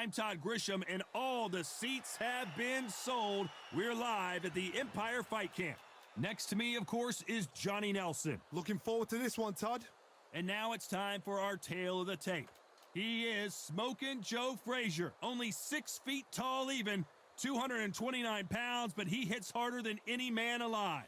I'm Todd Grisham, and all the seats have been sold. We're live at the Empire Fight Camp. Next to me, of course, is Johnny Nelson. Looking forward to this one, Todd. And now it's time for our tale of the tape. He is Smokin' Joe Frazier, only 6 feet tall even, 229 pounds, but he hits harder than any man alive.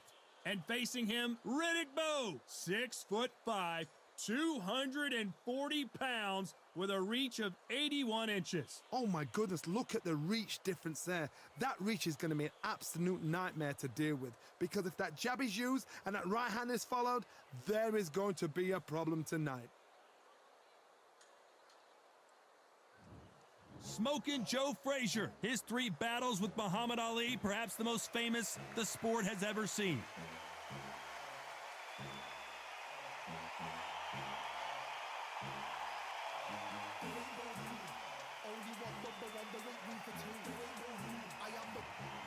And facing him, Riddick Bowe, 6'5", 240 pounds, with a reach of 81 inches. Oh my goodness, look at the reach difference there. That reach is going to be an absolute nightmare to deal with, because if that jab is used and that right hand is followed, there is going to be a problem tonight. Smokin' Joe Frazier, his 3 battles with Muhammad Ali, perhaps the most famous the sport has ever seen.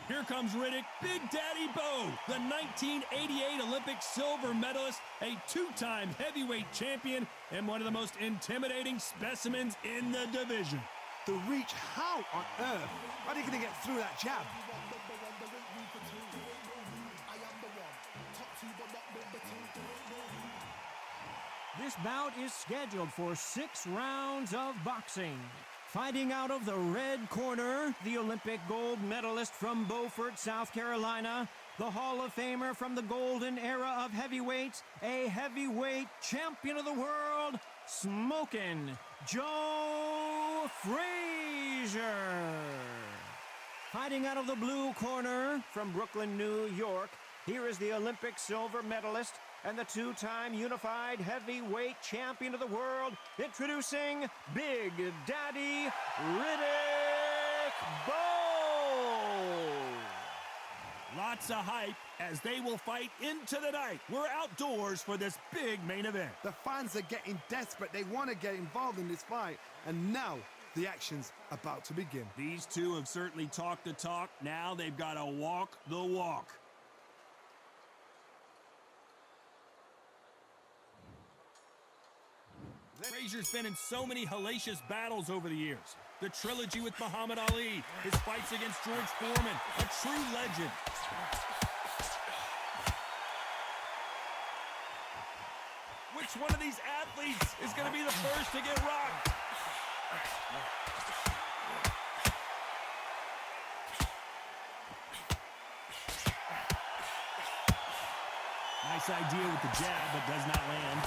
Here comes Riddick, Big Daddy Bowe, the 1988 Olympic silver medalist, a 2-time heavyweight champion, and one of the most intimidating specimens in the division. The reach, how on earth are they going to get through that jab? This bout is scheduled for 6 rounds of boxing. Fighting out of the red corner, the Olympic gold medalist from Beaufort, South Carolina, the Hall of Famer from the golden era of heavyweights, a heavyweight champion of the world, Smokin' Joe Frazier. Fighting out of the blue corner from Brooklyn, New York, here is the Olympic silver medalist and the 2-time unified heavyweight champion of the world, introducing Big Daddy Riddick Bowe. Lots of hype as they will fight into the night. We're outdoors for this big main event. The fans are getting desperate. They want to get involved in this fight. And now the action's about to begin. These two have certainly talked the talk. Now they've got to walk the walk. Frazier's been in so many hellacious battles over the years. The trilogy with Muhammad Ali, his fights against George Foreman, a true legend. Which one of these athletes is going to be the first to get rocked? Nice idea with the jab, but does not land.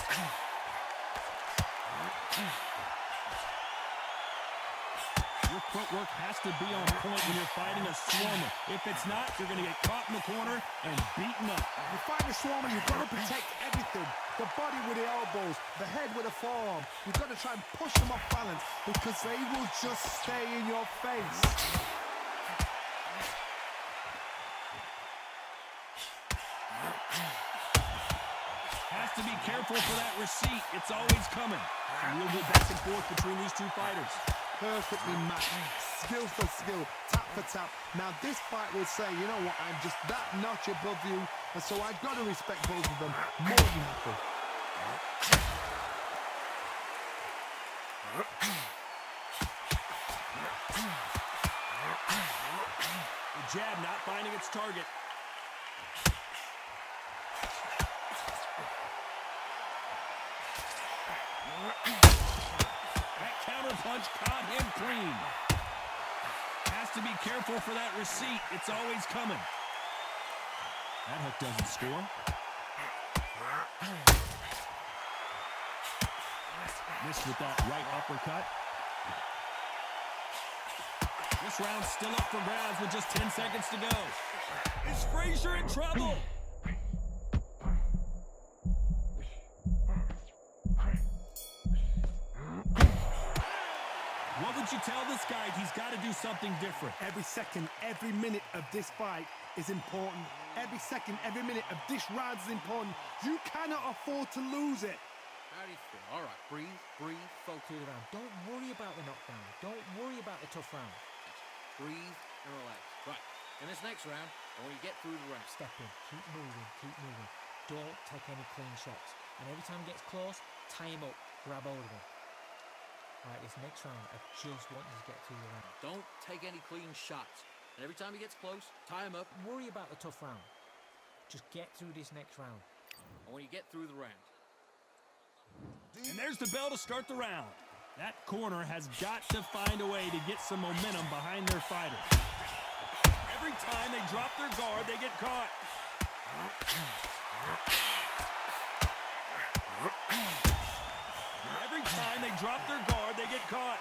Your footwork has to be on point when you're fighting a swarmer. If it's not, you're going to get caught in the corner and beaten up. You fight a swarmer, you've got to protect everything. The body with the elbows, the head with the forearm. You've got to try and push them off balance, because they will just stay in your face. Has to be careful for that receipt. It's always coming. A real good back and forth between these two fighters. Perfectly matched, skill for skill, tap for tap. Now this fight will say, you know what, I'm just that notch above you, and so I've got to respect both of them more than happy. The jab not finding its target. Punch caught him clean. Has to be careful for that receipt. It's always coming. That hook doesn't score. Missed with that right uppercut. This round's still up for grabs with just 10 seconds to go. Is Frazier in trouble? What would you tell this guy? He's got to do something different. Every second, every minute of this fight is important. Every second, every minute of this round is important. You cannot afford to lose it. How do you feel? All right, breathe, focus. Through the round. Don't worry about the knockdown. Don't worry about the tough round. Breathe and relax. Right, in this next round, I want you to get through the round. Step in, keep moving, keep moving. Don't take any clean shots. And every time he gets close, tie him up, grab hold of him. Right, this next round, I just want you to get through the round. take any clean shots. And every time he gets close, tie him up. Worry about the tough round. Just get through this next round. And when you get through the round. And there's the bell to start the round. That corner has got to find a way to get some momentum behind their fighter. Every time they drop their guard, they get caught. Every time they drop their guard, they get caught.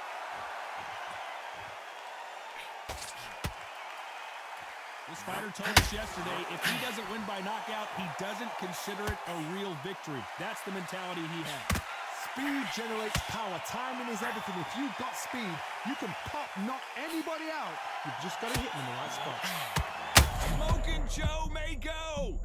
This fighter told us yesterday, if he doesn't win by knockout, he doesn't consider it a real victory. That's the mentality he has. Speed generates power. Timing is everything. If you've got speed, you can knock anybody out. You've just got to hit them in the right spot. Smoking Joe may go.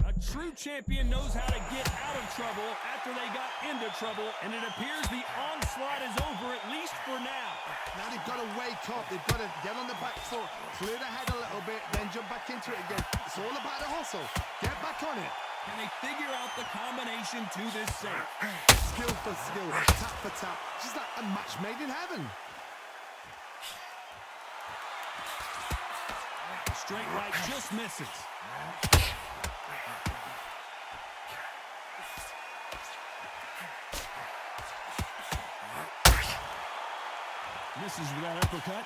A true champion knows how to get out of trouble after they got into trouble, and it appears the onslaught is over, at least for now. Now they've got to wake up. They've got to get on the back foot, clear the head a little bit, then jump back into it again. It's all about the hustle. Get back on it. Can they figure out the combination to this safe? Skill for skill, tap for tap. Just like a match made in heaven. Straight right just misses. Misses with that uppercut.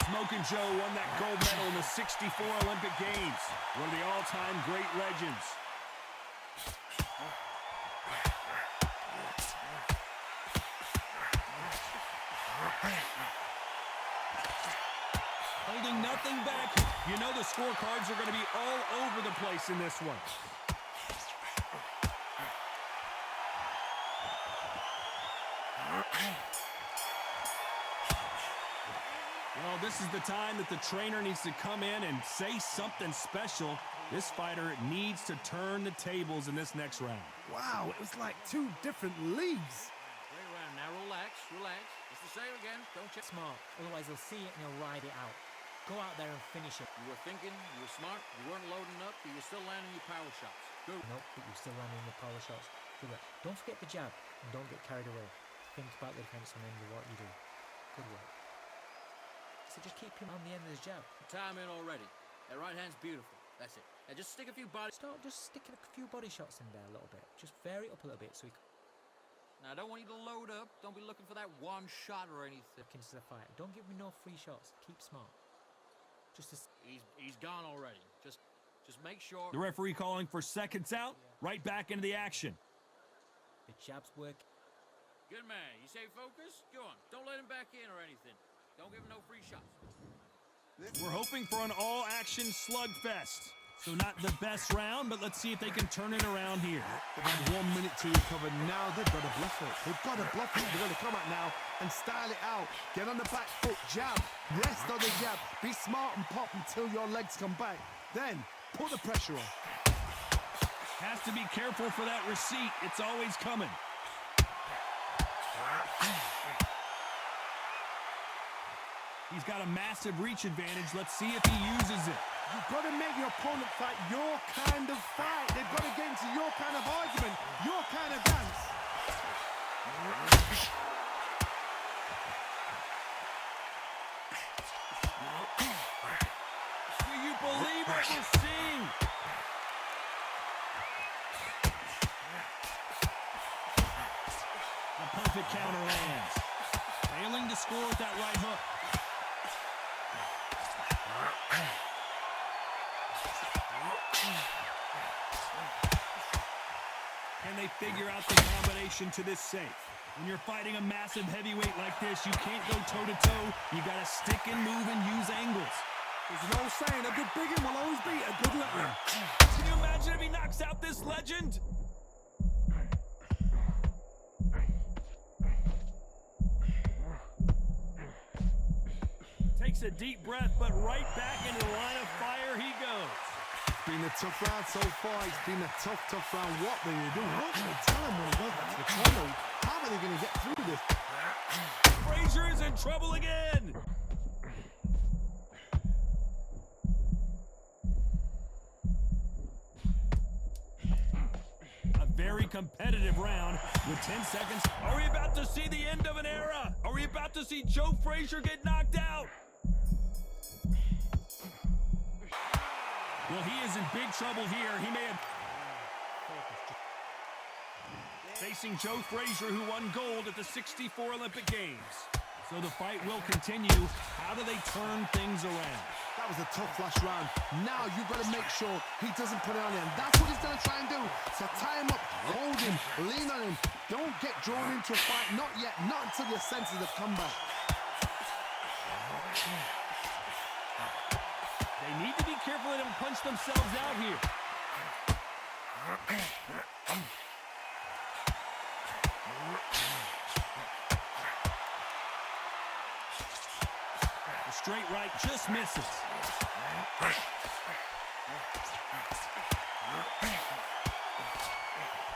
Smoking Joe won that gold medal in the '64 Olympic Games. One of the all-time great legends. Holding nothing back. You know the scorecards are going to be all over the place in this one. Well, this is the time that the trainer needs to come in and say something special. This fighter needs to turn the tables in this next round. Wow, it was like two different leagues. Great round. Now relax, relax. It's the same again. Don't check. Smart. Otherwise, he'll see it and he'll ride it out. Go out there and finish it. You were thinking, you were smart, you weren't loading up, but you were still landing your power shots. Good. Nope, but you're still landing the power shots. Good work. Don't forget the jab and don't get carried away. Think about the defense and then what you do. Good work. So just keep him on the end of his jab. Time in already. That right hand's beautiful. That's it. Now just stick a few bodies. Start just sticking a few body shots in there a little bit. Just vary it up a little bit so he can Now I don't want you to load up. Don't be looking for that one shot or anything. look into the fight. Don't give me no free shots. Keep smart. Just to He's gone already. Just make sure. The referee calling for seconds out. Right back into the action. the jabs work. Good man. You say focus? Go on. Don't let him back in or anything. Don't give him no free shots. We're hoping for an all-action slugfest. So not the best round, but let's see if they can turn it around here. They've had 1 minute to recover. Now they've got to bluff it. They've got to bluff it. They've got to come out now and style it out. Get on the back foot, jab, rest on the jab. Be smart and pop until your legs come back. Then put the pressure on. Has to be careful for that receipt. It's always coming. He's got a massive reach advantage. Let's see if he uses it. You've got to make your opponent fight your kind of fight. They've got to get into your kind of argument, your kind of dance. Do you believe what we're seeing? The perfect counter lands. Failing to score with that right hook. Can they figure out the combination to this safe? When you're fighting a massive heavyweight like this, you can't go toe-to-toe. You got to stick and move and use angles. There's an old saying, a good big one will always beat a good little one. Can you imagine if he knocks out this legend? Takes a deep breath, but right back into the line of fire he goes. It's been a tough round so far. It's been a tough round. What are they doing? What can they tell him when he goes back to the corner? How are they going to get through this? Frazier is in trouble again. very competitive round with 10 seconds. Are we about to see the end of an era? Are we about to see Joe Frazier get knocked out? Well, he is in big trouble here. He may have... Facing Joe Frazier, who won gold at the '64 Olympic Games. So the fight will continue. How do they turn things around? That was a tough last round. Now you've got to make sure he doesn't put it on him. That's what he's going to try and do. So tie him up, hold him, lean on him. Don't get drawn into a fight. Not yet. Not until your senses have come back. They need to be careful they don't punch themselves out here. The straight right just misses.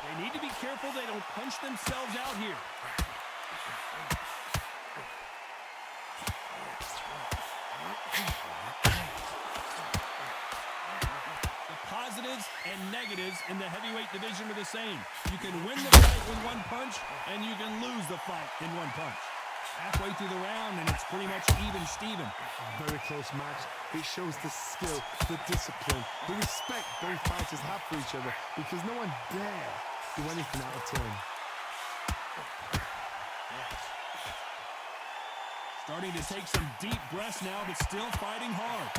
They need to be careful they don't punch themselves out here. Positives and negatives in the heavyweight division are the same. You can win the fight with one punch, and you can lose the fight in one punch. Halfway through the round, and it's pretty much even Steven. Very close match. It shows the skill, the discipline, the respect both fighters have for each other, because no one dare do anything out of turn. Starting to take some deep breaths now, but still fighting hard.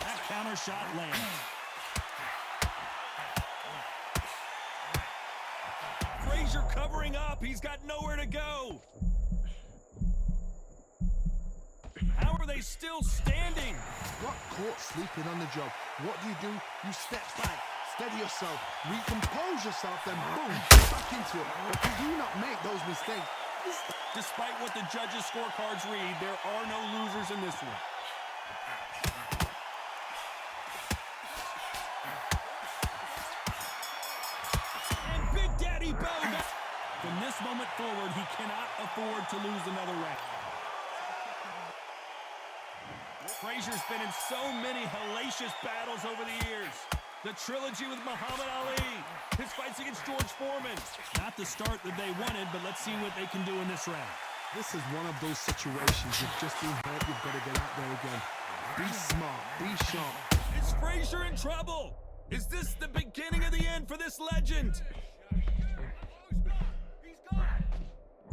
That counter shot lands. Frazier covering up. He's got nowhere to go. How are they still standing? Got caught sleeping on the job. What do? You step back, steady yourself, recompose yourself, then boom, back into it. But you do not make those mistakes. Despite what the judges' scorecards read, there are no losers in this one. Bowe. From this moment forward, he cannot afford to lose another round. Frazier's been in so many hellacious battles over the years. The trilogy with Muhammad Ali, his fights against George Foreman. Not the start that they wanted, but let's see what they can do in this round. This is one of those situations you've just been hurt, you've got to get out there again. Be smart, be sharp. Is Frazier in trouble? Is this the beginning of the end for this legend?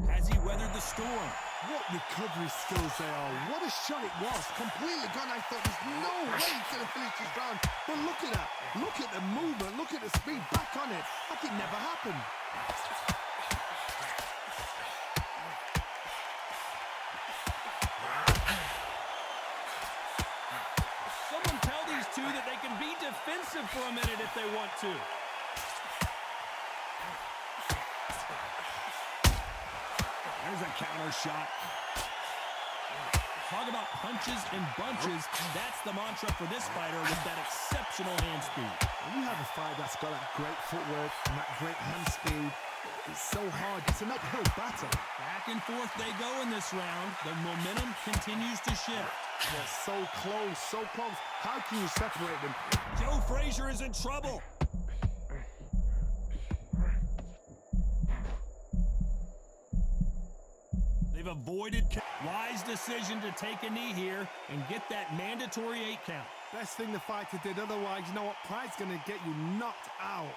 Has he weathered the storm? What recovery skills they are. What a shot it was. Completely gone. I thought there's no way he's going to finish this round. But look at that. Look at the movement. Look at the speed. Back on it. Like it never happened. Someone tell these two that they can be defensive for a minute if they want to. There's a counter shot. Talk about punches and bunches. That's the mantra for this fighter with that exceptional hand speed. When you have a fight that's got that great footwork and that great hand speed, it's so hard. It's an uphill battle. Back and forth they go in this round. The momentum continues to shift. They're so close, so close. How can you separate them? Joe Frazier is in trouble. They've avoided wise decision to take a knee here and get that mandatory 8 count. Best thing the fighter did, otherwise, you know what? Pride's going to get you knocked out.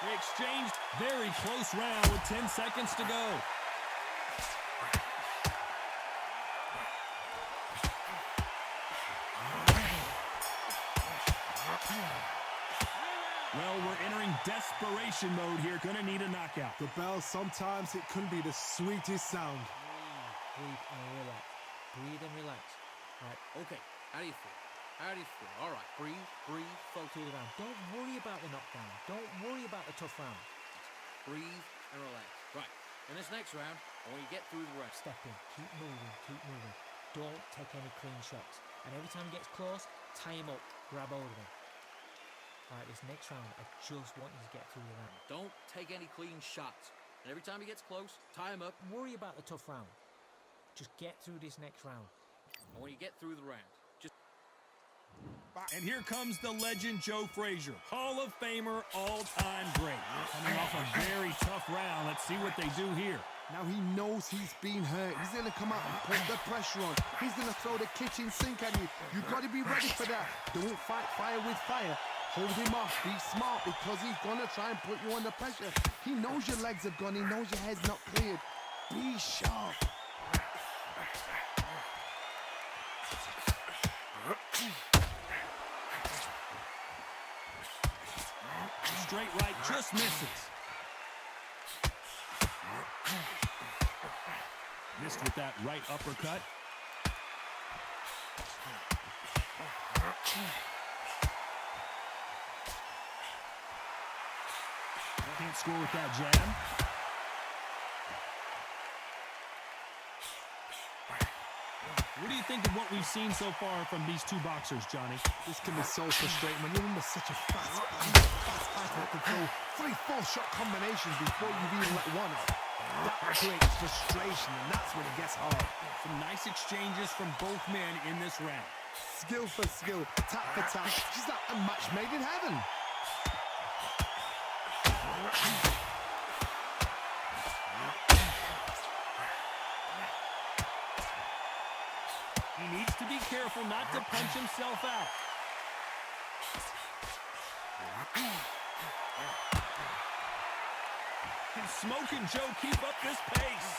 They exchanged very close round with 10 seconds to go. Well, we're entering desperation mode here. Gonna need a knockout. The bell, sometimes it can be the sweetest sound. Breathe and relax. Breathe and relax. Right, Okay, how do you feel? How do you feel? All right, breathe, flow through the round. Don't worry about the knockdown. Don't worry about the tough round. breathe, and relax. Right, in this next round, I want you to get through the rest. Step in, keep moving, keep moving. Don't take any clean shots. And every time he gets close, tie him up, grab hold of him. Right, this next round, I just want you to get through the round. Don't take any clean shots. And every time he gets close, tie him up. Worry about the tough round. Just get through this next round. And when you get through the round, just... And here comes the legend Joe Frazier, Hall of Famer, all-time great. Coming off a very tough round. Let's see what they do here. Now he knows he's been hurt. He's going to come out and put the pressure on. He's going to throw the kitchen sink at you. You've got to be ready for that. Don't fight fire with fire. Hold him off. Be smart because he's going to try and put you under pressure. He knows your legs are gone. He knows your head's not cleared. Be sharp. Straight right just misses. Missed with that right uppercut. Can't score with that jab. What do you think of what we've seen so far from these two boxers, Johnny? This can be so frustrating when you're under such a fast fight that can throw 3-4 shot combinations before you've even let one off. That creates frustration, and that's when it gets hard. Some nice exchanges from both men in this round. Skill for skill, tap for tap. Just like a match made in heaven. He needs to be careful not to punch himself out. Can Smokin' Joe keep up this pace?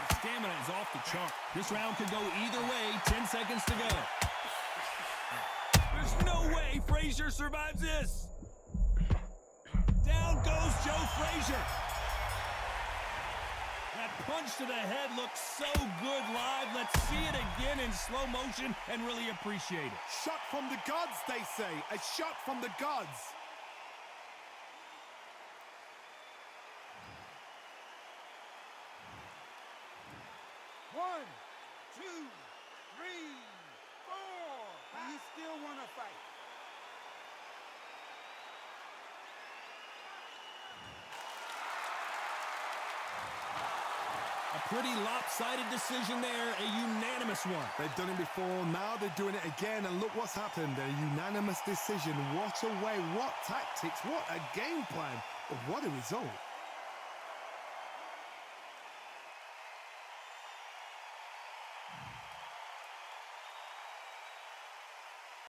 His stamina is off the chart. This round could go either way. 10 seconds to go. There's no way Frazier survives this. Down goes Joe Frazier. That punch to the head looks so good live. Let's see it again in slow motion and really appreciate it. Shot from the gods, they say. A shot from the gods. One, two, three, four. Do you still want to fight? A pretty lopsided decision there, a unanimous one. They've done it before, now they're doing it again, and look what's happened. A unanimous decision. What a way, what tactics, what a game plan, but what a result.